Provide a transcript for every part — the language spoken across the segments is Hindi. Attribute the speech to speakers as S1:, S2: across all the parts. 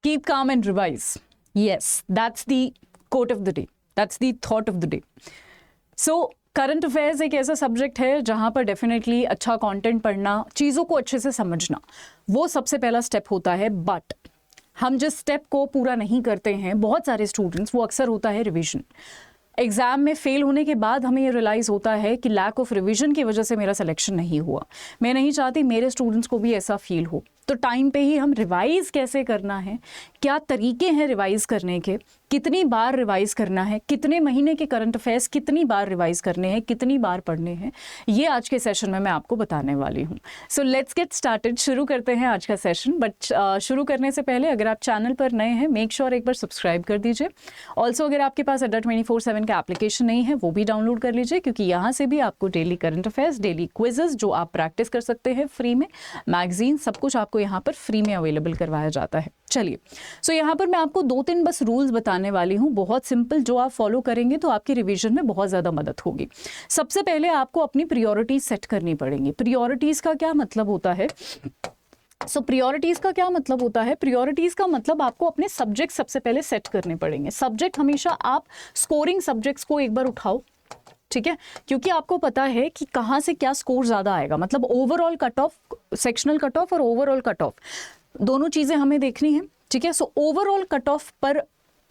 S1: Keep calm and revise. Yes, that's the quote of the day. That's the thought of the day. So current affairs एक ऐसा सब्जेक्ट है जहाँ पर डेफिनेटली अच्छा कंटेंट पढ़ना, चीज़ों को अच्छे से समझना, वो सबसे पहला स्टेप होता है. बट हम जिस स्टेप को पूरा नहीं करते हैं बहुत सारे स्टूडेंट्स, वो अक्सर होता है रिवीजन. एग्जाम में फेल होने के बाद हमें ये रियलाइज़ होता है कि लैक ऑफ रिवीजन की वजह से मेरा सिलेक्शन नहीं हुआ. मैं नहीं चाहती मेरे स्टूडेंट्स को भी ऐसा फील हो. तो टाइम पे ही हम रिवाइज कैसे करना है, क्या तरीके हैं रिवाइज करने के, कितनी बार रिवाइज करना है, कितने महीने के करंट अफेयर्स कितनी बार रिवाइज करने हैं, कितनी बार पढ़ने हैं, ये आज के सेशन में मैं आपको बताने वाली हूँ. So let's get started. शुरू करते हैं आज का सेशन. बट शुरू करने से पहले अगर आप चैनल पर नए हैं, मेक श्योर एक बार सब्सक्राइब कर दीजिए. ऑल्सो अगर आपके पास अड्डा 24/7 का एप्लीकेशन नहीं है, वो भी डाउनलोड कर लीजिए, क्योंकि यहाँ से भी आपको daily current affairs, daily quizzes जो आप प्रैक्टिस कर सकते हैं फ्री में, मैगजीन, सब कुछ आपको यहाँ पर फ्री में अवेलेबल करवाया जाता है. चलिए, सो यहाँ पर मैं आपको 2-3 बस रूल्स बताने वाली हूँ, बहुत सिंपल, जो आप फॉलो करेंगे तो आपकी रिवीजन में बहुत ज़्यादा मदद होगी. सबसे पहले आपको अपनी प्रायोरिटीज सेट करनी पड़ेंगी. प्रायोरिटीज का क्या मतलब होता है? प्रायोरिटीज का क्या मतलब होता है? प्रायोरिटीज का मतलब आपको अपने सब्जेक्ट सबसे पहले सेट करने पड़ेंगे. सब्जेक्ट हमेशा आप स्कोरिंग सब्जेक्ट्स को एक बार उठाओ, ठीक है, क्योंकि आपको पता है कि कहाँ से क्या स्कोर ज़्यादा आएगा. मतलब overall cut off, sectional cut off और ओवरऑल कट ऑफ, दोनों चीज़ें हमें देखनी है, ठीक है. सो ओवरऑल कट ऑफ पर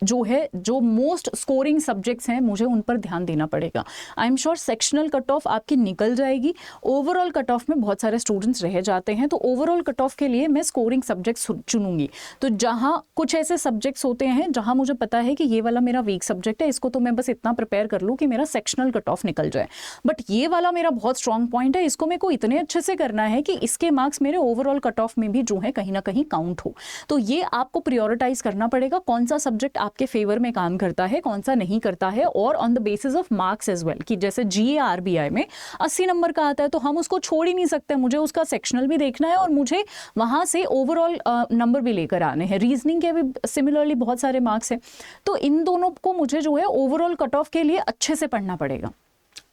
S1: जो है, जो मोस्ट स्कोरिंग सब्जेक्ट्स हैं, मुझे उन पर ध्यान देना पड़ेगा. I am sure sectional cut off आपकी निकल जाएगी, ओवरऑल कट ऑफ में बहुत सारे स्टूडेंट्स रह जाते हैं. तो ओवरऑल कट ऑफ के लिए मैं स्कोरिंग सब्जेक्ट्स चुनूंगी. तो जहां कुछ ऐसे सब्जेक्ट्स होते हैं जहां मुझे पता है कि ये वाला मेरा वीक सब्जेक्ट है, इसको तो मैं बस इतना प्रिपेयर कर लूँ कि मेरा सेक्शनल कट ऑफ निकल जाए. बट ये वाला मेरा बहुत स्ट्रॉन्ग पॉइंट है, इसको मेरे को इतने अच्छे से करना है कि इसके मार्क्स मेरे ओवरऑल कट ऑफ में भी जो है कहीं ना कहीं काउंट हो. तो ये आपको प्रायोरिटाइज करना पड़ेगा, कौन सा सब्जेक्ट आपके फेवर में काम करता है, कौन सा नहीं करता है, और on the basis of marks as well. कि जैसे जीए आरबीआई में 80 नंबर का आता है तो हम उसको छोड़ ही नहीं सकते, मुझे उसका सेक्शनल भी देखना है और मुझे वहां से ओवरऑल नंबर भी लेकर आने हैं. रीजनिंग के भी सिमिलरली बहुत सारे मार्क्स हैं, तो इन दोनों को मुझे जो है ओवरऑल कट ऑफ के लिए अच्छे से पढ़ना पड़ेगा,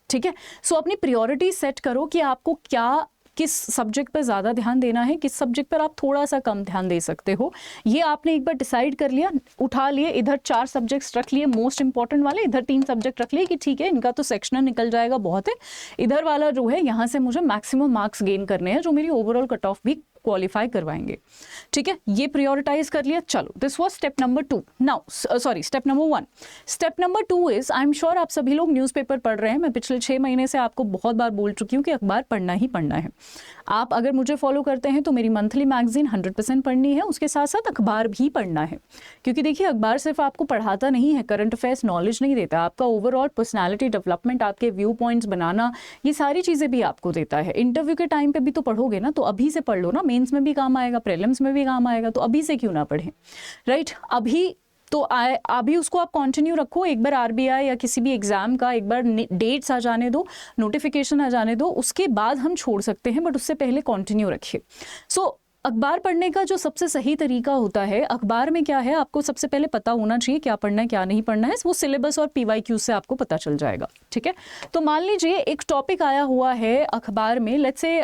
S1: ठीक है. सो अपनी प्रायोरिटी सेट करो कि आपको क्या, किस सब्जेक्ट पर ज़्यादा ध्यान देना है, किस सब्जेक्ट पर आप थोड़ा सा कम ध्यान दे सकते हो. ये आपने एक बार डिसाइड कर लिया, उठा लिए, इधर 4 सब्जेक्ट्स रख लिए मोस्ट इंपॉर्टेंट वाले, इधर 3 सब्जेक्ट रख लिए कि ठीक है इनका तो सेक्शनल निकल जाएगा, बहुत है. इधर वाला जो है यहाँ से मुझे मैक्सिमम मार्क्स गेन करने हैं जो मेरी ओवरऑल कट ऑफ भी क्वालिफाई करवाएंगे, ठीक है. ये प्रायोरिटाइज कर लिया. चलो, this was step number 2. Now step number 1. Step number 2 is, I am sure आप सभी लोग न्यूज़पेपर पढ़ रहे हैं. मैं पिछले 6 महीने से आपको बहुत बार बोल चुकी हूँ कि अखबार पढ़ना ही पढ़ना है. आप अगर मुझे फॉलो करते हैं तो मेरी मंथली मैगजीन 100% पढ़नी है, उसके साथ साथ अखबार भी पढ़ना है. क्योंकि देखिए, अखबार सिर्फ आपको पढ़ाता नहीं है, करंट अफेयर्स नॉलेज नहीं देता, आपका ओवरऑल पर्सनैलिटी डेवलपमेंट, आपके व्यू पॉइंट्स बनाना, ये सारी चीज़ें भी आपको देता है. इंटरव्यू के टाइम पे भी तो पढ़ोगे ना, तो अभी से पढ़ लो ना, मेंस में भी काम आएगा, प्रीलिम्स में भी काम आएगा, तो अभी से क्यों ना पढ़ें, राइट. अभी उसको आप कंटिन्यू रखो. एक बार आरबीआई या किसी भी एग्जाम का एक बार डेट्स आ जाने दो, नोटिफिकेशन आ जाने दो, उसके बाद हम छोड़ सकते हैं, बट उससे पहले कंटिन्यू रखिए. सो अखबार पढ़ने का जो सबसे सही तरीका होता है, अखबार में क्या है, आपको सबसे पहले पता होना चाहिए क्या पढ़ना है क्या नहीं पढ़ना है. वो सिलेबस और पीवाईक्यू से आपको पता चल जाएगा, ठीक है. तो मान लीजिए एक टॉपिक आया हुआ है अखबार में, लेट्स से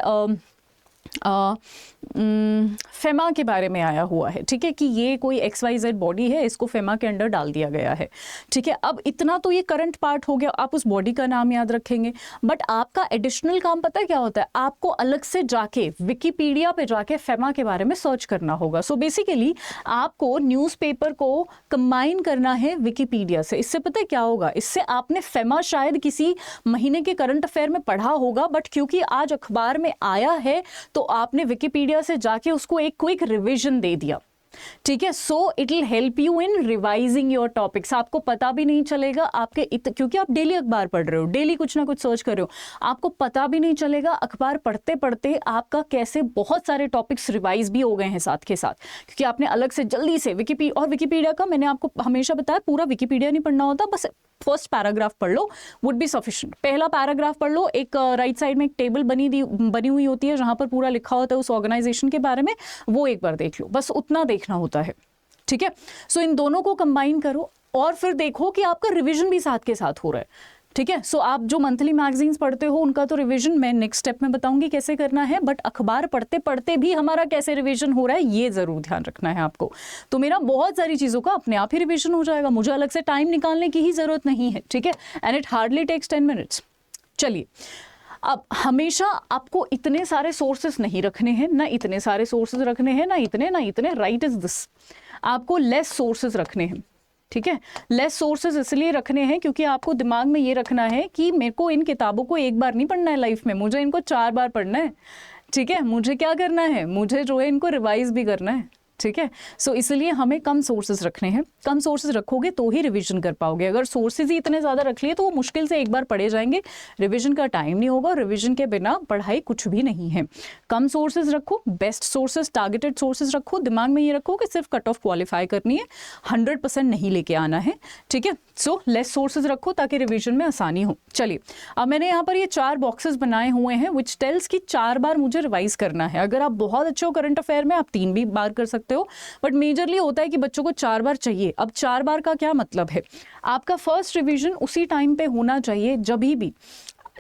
S1: फेमा के बारे में आया हुआ है, ठीक है, कि ये कोई XYZ बॉडी है, इसको फेमा के अंडर डाल दिया गया है, ठीक है. अब इतना तो ये करंट पार्ट हो गया, आप उस बॉडी का नाम याद रखेंगे. बट आपका एडिशनल काम पता है क्या होता है? आपको अलग से जाके विकिपीडिया पे जाके फेमा के बारे में सर्च करना होगा. सो बेसिकली आपको न्यूज़पेपर को कंबाइन करना है विकिपीडिया से. इससे पता है क्या होगा? इससे आपने फेमा शायद किसी महीने के करंट अफेयर में पढ़ा होगा, बट क्योंकि आज अखबार में आया है तो आपने विकिपीडिया से जाके उसको एक क्विक रिवीजन दे दिया, ठीक है. So it will help you in revising your topics. आपको पता भी नहीं चलेगा आपके क्योंकि आप डेली अखबार पढ़ रहे हो, डेली कुछ ना कुछ सर्च कर रहे हो, आपको पता भी नहीं चलेगा अखबार पढ़ते पढ़ते आपका कैसे बहुत सारे टॉपिक्स रिवाइज भी हो गए हैं साथ के साथ, क्योंकि आपने अलग से जल्दी से विकिपीडिया का मैंने आपको हमेशा बताया, पूरा विकिपीडिया नहीं पढ़ना होता, बस फर्स्ट पैराग्राफ पढ़ लो, वुड बी सफिशिएंट. पहला पैराग्राफ पढ़ लो. एक राइट साइड में एक टेबल बनी हुई होती है जहां पर पूरा लिखा होता है उस ऑर्गेनाइजेशन के बारे में, वो एक बार देख लो, बस उतना देखना होता है, ठीक है. सो इन दोनों को कंबाइन करो और फिर देखो कि आपका रिवीजन भी साथ के साथ हो रहा है. ठीक है। सो आप जो मंथली मैगजीन्स पढ़ते हो उनका तो रिवीजन मैं नेक्स्ट स्टेप में बताऊंगी कैसे करना है, बट अखबार पढ़ते पढ़ते भी हमारा कैसे रिवीजन हो रहा है ये जरूर ध्यान रखना है आपको। तो मेरा बहुत सारी चीज़ों का अपने आप ही रिवीजन हो जाएगा, मुझे अलग से टाइम निकालने की ही ज़रूरत नहीं है, ठीक है। And it hardly takes 10 minutes. चलिए, अब हमेशा आपको इतने सारे सोर्सेस नहीं रखने हैं, ना इतने सारे सोर्सेस रखने हैं, ना इतने, राइट इज दिस। आपको लेस सोर्सेस रखने हैं, ठीक है। लेस सोर्सेज इसलिए रखने हैं क्योंकि आपको दिमाग में ये रखना है कि मेरे को इन किताबों को एक बार नहीं पढ़ना है लाइफ में, मुझे इनको 4 बार पढ़ना है, ठीक है। मुझे क्या करना है, मुझे जो है इनको रिवाइज भी करना है, ठीक है। सो इसलिए हमें कम सोर्सेज रखने हैं। कम सोर्सेज रखोगे तो ही रिवीजन कर पाओगे। अगर सोर्सेज ही इतने ज़्यादा रख लिए तो वो मुश्किल से एक बार पढ़े जाएंगे, रिवीजन का टाइम नहीं होगा, और रिवीजन के बिना पढ़ाई कुछ भी नहीं है। कम सोर्सेज रखो, बेस्ट सोर्सेज, टारगेटेड सोर्सेज रखो। दिमाग में ये रखो कि सिर्फ कट ऑफ क्वालिफाई करनी है, 100% नहीं लेके आना है, ठीक है। सो लेस सोर्सेज रखो ताकि रिवीजन में आसानी हो। चलिए, अब मैंने यहाँ पर ये 4 बॉक्सेस बनाए हुए हैं विच टेल्स कि 4 बार मुझे रिवाइज करना है। अगर आप बहुत अच्छे हो करंट अफेयर में, आप 3 भी बार कर सकते हो, बट मेजरली होता है कि बच्चों को 4 बार चाहिए। अब 4 बार का क्या मतलब है, आपका फर्स्ट रिवीजन उसी टाइम पे होना चाहिए जब भी,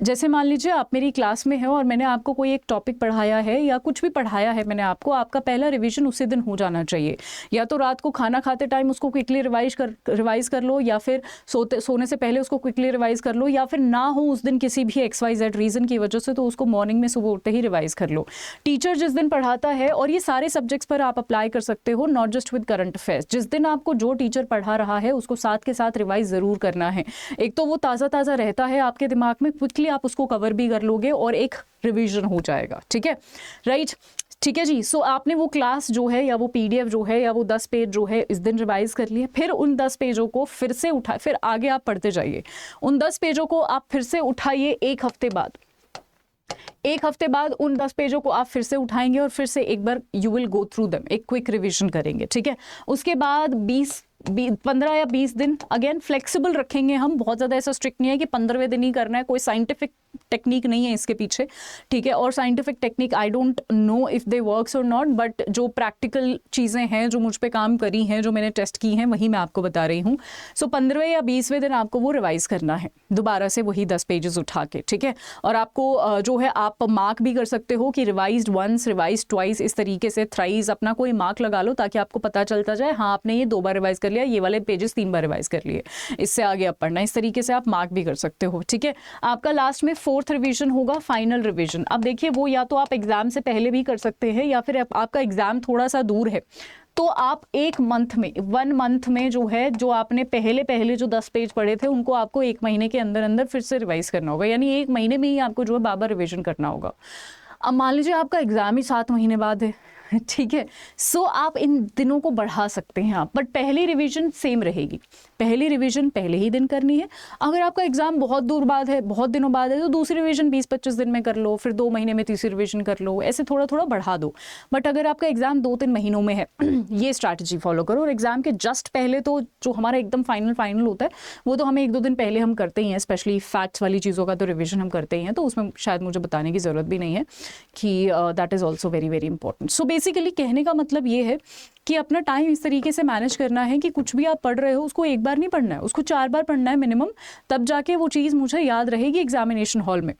S1: जैसे मान लीजिए आप मेरी क्लास में है और मैंने आपको कोई एक टॉपिक पढ़ाया है या कुछ भी पढ़ाया है मैंने आपको, आपका पहला रिवीजन उसी दिन हो जाना चाहिए। या तो रात को खाना खाते टाइम उसको क्विकली रिवाइज कर लो, या फिर सोने से पहले उसको क्विकली रिवाइज कर लो, या फिर ना हो उस दिन किसी भी XYZ रीज़न की वजह से तो उसको मॉर्निंग में सुबह उठते ही रिवाइज कर लो। टीचर जिस दिन पढ़ाता है, और ये सारे सब्जेक्ट्स पर आप अप्लाई कर सकते हो, not just with current affairs, जिस दिन आपको जो टीचर पढ़ा रहा है उसको साथ के साथ रिवाइज ज़रूर करना है। एक तो वो ताज़ा ताज़ा रहता है आपके दिमाग में, क्विकली आप उसको कवर भी कर लोगे और एक रिवीजन हो जाएगा, ठीक है, राइट। ठीक है जी। सो आपने वो क्लास जो है या वो PDF जो है या वो 10 पेज जो है इस दिन रिवाइज कर लिए, फिर उन 10 पेजों को फिर से उठा, फिर आगे आप पढ़ते जाइए। उन 10 पेजों को आप फिर से उठाइए 1 हफ्ते बाद। 1 हफ्ते बाद उन 10 पेजों को आप फिर से उठाएंगे और फिर से एक बार you will go through them, एक क्विक रिवीजन करेंगे, ठीक है। उसके बाद 15 या 20 दिन अगेन फ्लेक्सिबल रखेंगे हम, बहुत ज़्यादा ऐसा स्ट्रिक्ट नहीं है कि 15वें दिन ही करना है, कोई साइंटिफिक टेक्निक नहीं है इसके पीछे, ठीक है। और scientific technique I don't know if they works और नॉट, बट जो प्रैक्टिकल चीज़ें हैं जो मुझ पे काम करी हैं, जो मैंने टेस्ट की हैं, वही मैं आपको बता रही हूँ। सो 15वें या 20वें दिन आपको वो रिवाइज करना है दोबारा से वही 10 पेजेस उठा के, ठीक है। और आपको जो है आप मार्क भी कर सकते हो कि रिवाइज्ड वंस, रिवाइज्ड ट्वाइस, इस तरीके से थ्राइस अपना कोई मार्क लगा लो ताकि आपको पता चलता जाए हाँ आपने ये 2 बार रिवाइज कर लिया, ये वाले पेजेस 3 बार रिवाइज कर लिए, इससे आगे आप पढ़ना। इस तरीके से आप मार्क भी कर सकते हो, ठीक है। आपका लास्ट में 4th रिवीजन होगा, फाइनल रिवीजन। अब देखिए वो या तो आप एग्जाम से पहले भी कर सकते हैं या फिर आपका एग्जाम थोड़ा सा दूर है तो आप 1 मंथ में जो है, जो आपने पहले जो 10 पेज पढ़े थे उनको आपको 1 महीने के अंदर फिर से रिवाइज करना होगा, यानी 1 महीने में ही आपको जो है बार-बार रिवीजन करना होगा। अब मान लीजिए आपका एग्जाम ही 7 महीने बाद है, ठीक है। सो आप इन दिनों को बढ़ा सकते हैं आप, बट पहली रिवीजन सेम रहेगी, पहली रिवीजन पहले ही दिन करनी है। अगर आपका एग्जाम बहुत दूर बाद है, बहुत दिनों बाद है, तो दूसरी रिवीजन 20-25 दिन में कर लो, फिर 2 महीने में तीसरी रिवीजन कर लो, ऐसे थोड़ा थोड़ा बढ़ा दो। बट अगर आपका एग्जाम 2-3 महीनों में है ये स्ट्रैटेजी फॉलो करो। और एग्जाम के जस्ट पहले तो जो हमारा एकदम फाइनल होता है वो तो हमें 1-2 दिन पहले हम करते ही हैं, स्पेशली फैक्ट्स वाली चीज़ों का तो रिवीजन हम करते ही हैं, तो उसमें शायद मुझे बताने की ज़रूरत भी नहीं है कि that is also very very important. So basically कहने का मतलब ये है कि अपना टाइम इस तरीके से मैनेज करना है कि कुछ भी आप पढ़ रहे हो उसको एक बार नहीं पढ़ना है, उसको 4 बार पढ़ना है मिनिमम, तब जाके वो चीज़ मुझे याद रहेगी एग्जामिनेशन हॉल में,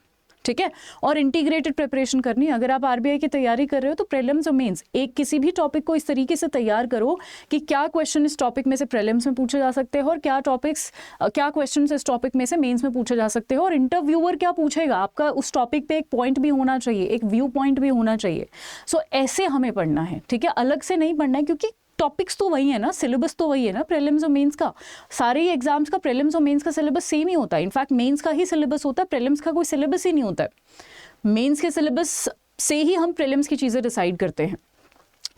S1: ठीक है। और इंटीग्रेटेड प्रिपरेशन करनी है। अगर आप RBI की तैयारी कर रहे हो तो प्रीलिम्स और मेंस एक किसी भी टॉपिक को इस तरीके से तैयार करो कि क्या क्वेश्चन इस टॉपिक में से प्रीलिम्स में पूछे जा सकते हैं और क्या क्वेश्चन इस टॉपिक में से मेंस में पूछे जा सकते हैं, और इंटरव्यूअर क्या पूछेगा, आपका उस टॉपिक पे एक पॉइंट भी होना चाहिए, एक व्यू पॉइंट भी होना चाहिए। सो ऐसे हमें पढ़ना है, ठीक है, अलग से नहीं पढ़ना है, क्योंकि टॉपिक्स तो वही है ना, सिलेबस तो वही है ना प्रीलिम्स और मेंस का। सारे ही एग्जाम्स का प्रीलिम्स और मेंस का सिलेबस सेम ही होता है। इनफैक्ट मेंस का ही सिलेबस होता है, प्रीलिम्स का कोई सिलेबस ही नहीं होता है। मेंस के सिलेबस से ही हम प्रीलिम्स की चीज़ें डिसाइड करते हैं,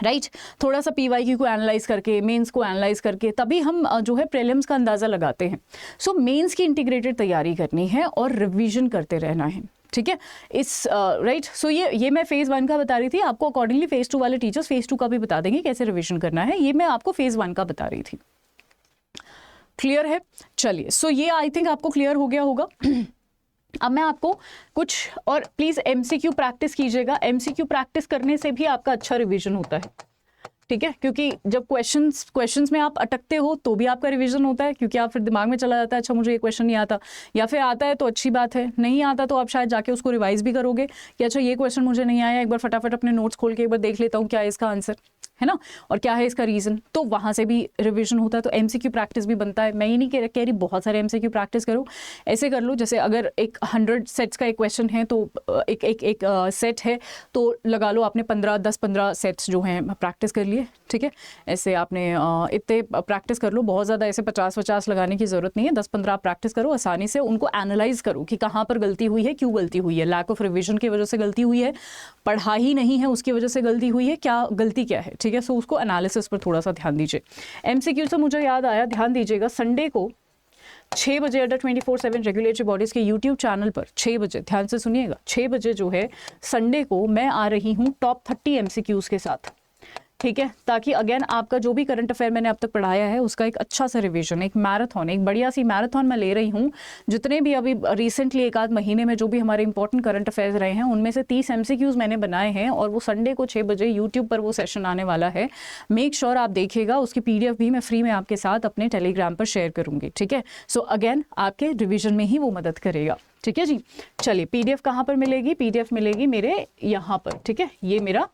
S1: राइट। थोड़ा सा PYQ को एनालाइज करके, मेंस को एनालाइज करके तभी हम जो है प्रीलिम्स का अंदाज़ा लगाते हैं। सो मेंस की इंटीग्रेटेड तैयारी करनी है और रिवीजन करते रहना है, ठीक है। इस राइट। सो ये मैं फेज़ 1 का बता रही थी, आपको अकॉर्डिंगली फेज़ 2 वाले टीचर्स फेज़ 2 का भी बता देंगे कैसे रिवीजन करना है। ये मैं आपको फेज़ 1 का बता रही थी, क्लियर है। चलिए, सो ये आई थिंक आपको क्लियर हो गया होगा। अब मैं आपको कुछ और प्लीज़ MCQ प्रैक्टिस कीजिएगा। MCQ प्रैक्टिस करने से भी आपका अच्छा रिवीजन होता है, ठीक है, क्योंकि जब क्वेश्चंस में आप अटकते हो तो भी आपका रिवीजन होता है, क्योंकि आप फिर दिमाग में चला जाता है अच्छा मुझे ये क्वेश्चन नहीं आता, या फिर आता है तो अच्छी बात है, नहीं आता तो आप शायद जाके उसको रिवाइज भी करोगे कि अच्छा ये क्वेश्चन मुझे नहीं आया, एक बार फटाफट अपने नोट्स खोल के एक बार देख लेता हूँ क्या है इसका आंसर, है ना, और क्या है इसका रीज़न, तो वहाँ से भी रिवीजन होता है। तो एमसीक्यू प्रैक्टिस भी बनता है। मैं ये नहीं कह रही बहुत सारे एमसीक्यू प्रैक्टिस करो, ऐसे कर लो जैसे अगर एक 100 सेट्स का एक क्वेश्चन है तो एक सेट है तो लगा लो आपने 10-15 सेट्स जो हैं प्रैक्टिस कर लिए, ठीक है, ऐसे आपने इतने प्रैक्टिस कर लो, बहुत ज़्यादा ऐसे 50-50 लगाने की ज़रूरत नहीं है, 10-15 आप प्रैक्टिस करो, आसानी से उनको एनालाइज करो कि कहाँ पर गलती हुई है, क्यों गलती हुई है, लैक ऑफ रिविजन की वजह से गलती हुई है, पढ़ा ही नहीं है उसकी वजह से गलती हुई है, क्या गलती क्या है, ठीक है। सो उसको एनालिसिस पर थोड़ा सा ध्यान दीजिए। एमसीक्यू से मुझे याद आया, ध्यान दीजिएगा संडे को 6 बजे अडर 24/7 रेगुलेटरी बॉडीज़ के यूट्यूब चैनल पर 6 बजे, ध्यान से सुनिएगा, 6 बजे जो है संडे को मैं आ रही हूँ टॉप 30 एमसीक्यूज़ के साथ, ठीक है, ताकि अगेन आपका जो भी करंट अफेयर मैंने अब तक पढ़ाया है उसका एक अच्छा सा रिवीजन, एक मैराथन, एक बढ़िया सी मैराथन मैं ले रही हूँ। जितने भी अभी रिसेंटली एक आध महीने में जो भी हमारे इंपॉर्टेंट करंट अफेयर्स रहे हैं उनमें से 30 एमसीक्यूज़ मैंने बनाए हैं और वो संडे को 6 बजे यूट्यूब पर वो सेशन आने वाला है। मेक श्योर आप देखिएगा, उसकी PDF भी मैं फ्री में आपके साथ अपने टेलीग्राम पर शेयर करूँगी, ठीक है। सो अगेन आपके रिविजन में ही वो मदद करेगा, ठीक है जी। चलिए PDF कहाँ पर मिलेगी, PDF मिलेगी मेरे यहाँ पर, ठीक है, ये मेरा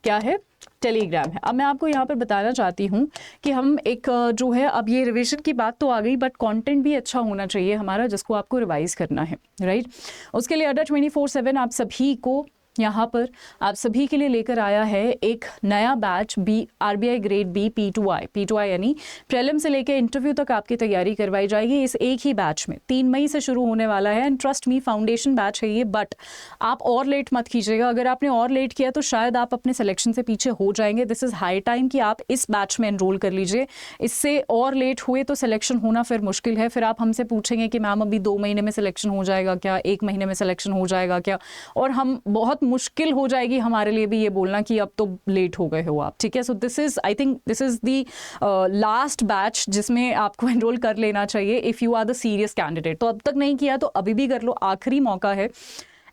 S1: क्या है, टेलीग्राम है। अब मैं आपको यहाँ पर बताना चाहती हूँ कि हम एक जो है, अब ये रिवीजन की बात तो आ गई बट कंटेंट भी अच्छा होना चाहिए हमारा जिसको आपको रिवाइज करना है, राइट। उसके लिए अडर 24/7 आप सभी को यहाँ पर आप सभी के लिए लेकर आया है एक नया batch RBI grade B P2I यानी प्रीलिम से लेकर इंटरव्यू तक आपकी तैयारी करवाई जाएगी इस एक ही बैच में। 3 मई से शुरू होने वाला है and trust me foundation batch है ये, बट आप और लेट मत कीजिएगा। अगर आपने और लेट किया तो शायद आप अपने सिलेक्शन से पीछे हो जाएंगे। दिस इज़ हाई टाइम कि आप इस बैच में एनरोल कर लीजिए। इससे और लेट हुए तो सिलेक्शन होना फिर मुश्किल है। फिर आप हमसे पूछेंगे कि मैम अभी 2 महीने में सिलेक्शन हो जाएगा क्या, 1 महीने में सिलेक्शन हो जाएगा क्या, और हम बहुत मुश्किल हो जाएगी हमारे लिए भी ये बोलना कि अब तो लेट हो गए हो आप, ठीक है। So this is, I think this is the last batch जिसमें आपको एनरोल कर लेना चाहिए if you are the serious candidate. तो अब तक नहीं किया तो अभी भी कर लो, आखिरी मौका है।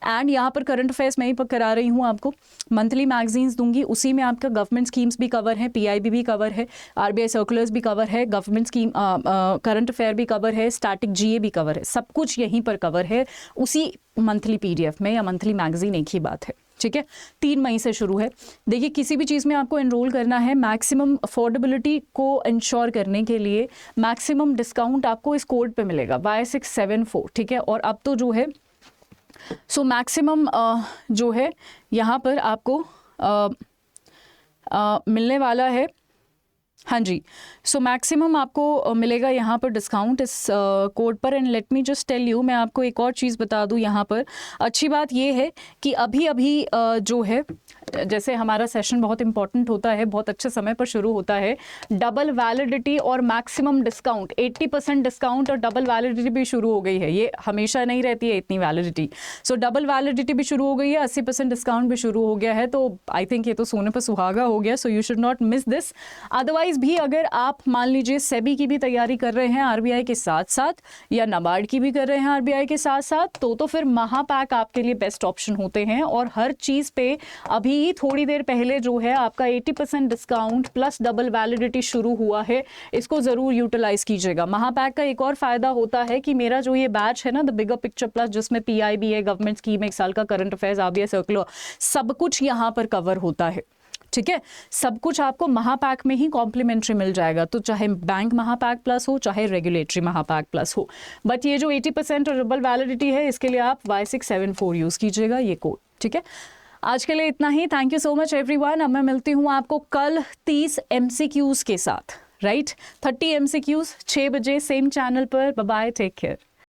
S1: एंड यहाँ पर करंट अफेयर्स मैं ही करा रही हूँ आपको, मंथली मैगजीन्स दूंगी, उसी में आपका गवर्नमेंट स्कीम्स भी कवर है, PIB भी कवर है, RBI सर्कुलर्स भी कवर है, गवर्नमेंट स्कीम करंट अफेयर भी कवर है, स्टैटिक GA भी कवर है, सब कुछ यहीं पर कवर है उसी मंथली PDF में या मंथली मैगजीन, एक ही बात है, ठीक है। 3 मई से शुरू है। देखिए किसी भी चीज़ में आपको एनरोल करना है, मैक्सिमम अफोर्डेबिलिटी को इंश्योर करने के लिए मैक्सिमम डिस्काउंट आपको इस कोड पे मिलेगा Y674, ठीक है। और अब तो जो है सो मैक्सिमम जो है यहाँ पर आपको मिलने वाला है, हाँ जी। सो मैक्सिमम आपको मिलेगा यहाँ पर डिस्काउंट इस कोड पर। And let me just tell you, मैं आपको एक और चीज़ बता दूँ यहाँ पर। अच्छी बात ये है कि अभी जो है, जैसे हमारा सेशन बहुत इंपॉर्टेंट होता है, बहुत अच्छे समय पर शुरू होता है, डबल वैलिडिटी और मैक्सिमम डिस्काउंट, 80% डिस्काउंट और डबल वैलिडिटी भी शुरू हो गई है। ये हमेशा नहीं रहती है इतनी वैलिडिटी। सो डबल वैलिडिटी भी शुरू हो गई है, 80% डिस्काउंट भी शुरू हो गया है। तो आई थिंक ये तो सोने पर सुहागा हो गया। So you should not miss this. Otherwise भी अगर आप मान लीजिए सेबी की भी तैयारी कर रहे हैं RBI के साथ साथ, या नाबार्ड की भी कर रहे हैं RBI के साथ साथ, तो फिर महापैक आपके लिए बेस्ट ऑप्शन होते हैं। और हर चीज़ पे अभी थोड़ी देर पहले जो है आपका 80% डिस्काउंट प्लस डबल वैलिडिटी शुरू हुआ है, इसको ज़रूर यूटिलाइज कीजिएगा। महापैक का एक और फ़ायदा होता है कि मेरा जो ये बैच है ना, द बिगर पिक्चर प्लस, जिसमें PIB है, गवर्नमेंट स्कीम, 1 साल का करंट अफेयर्स, RBI सर्कुलर, सब कुछ यहाँ पर कवर होता है, ठीक है। सब कुछ आपको महापैक में ही कॉम्प्लीमेंट्री मिल जाएगा। तो चाहे बैंक महापैक प्लस हो, चाहे रेगुलेटरी महापैक प्लस हो, बट ये जो 80% और डबल वैलिडिटी है, इसके लिए आप Y674 यूज़ कीजिएगा, ये कोड, ठीक है। आज के लिए इतना ही। Thank you so much everyone. अब मैं मिलती हूँ आपको कल 30 MCQs के साथ, राइट, 30 MCQs 6 बजे सेम चैनल पर। Bye bye, take care.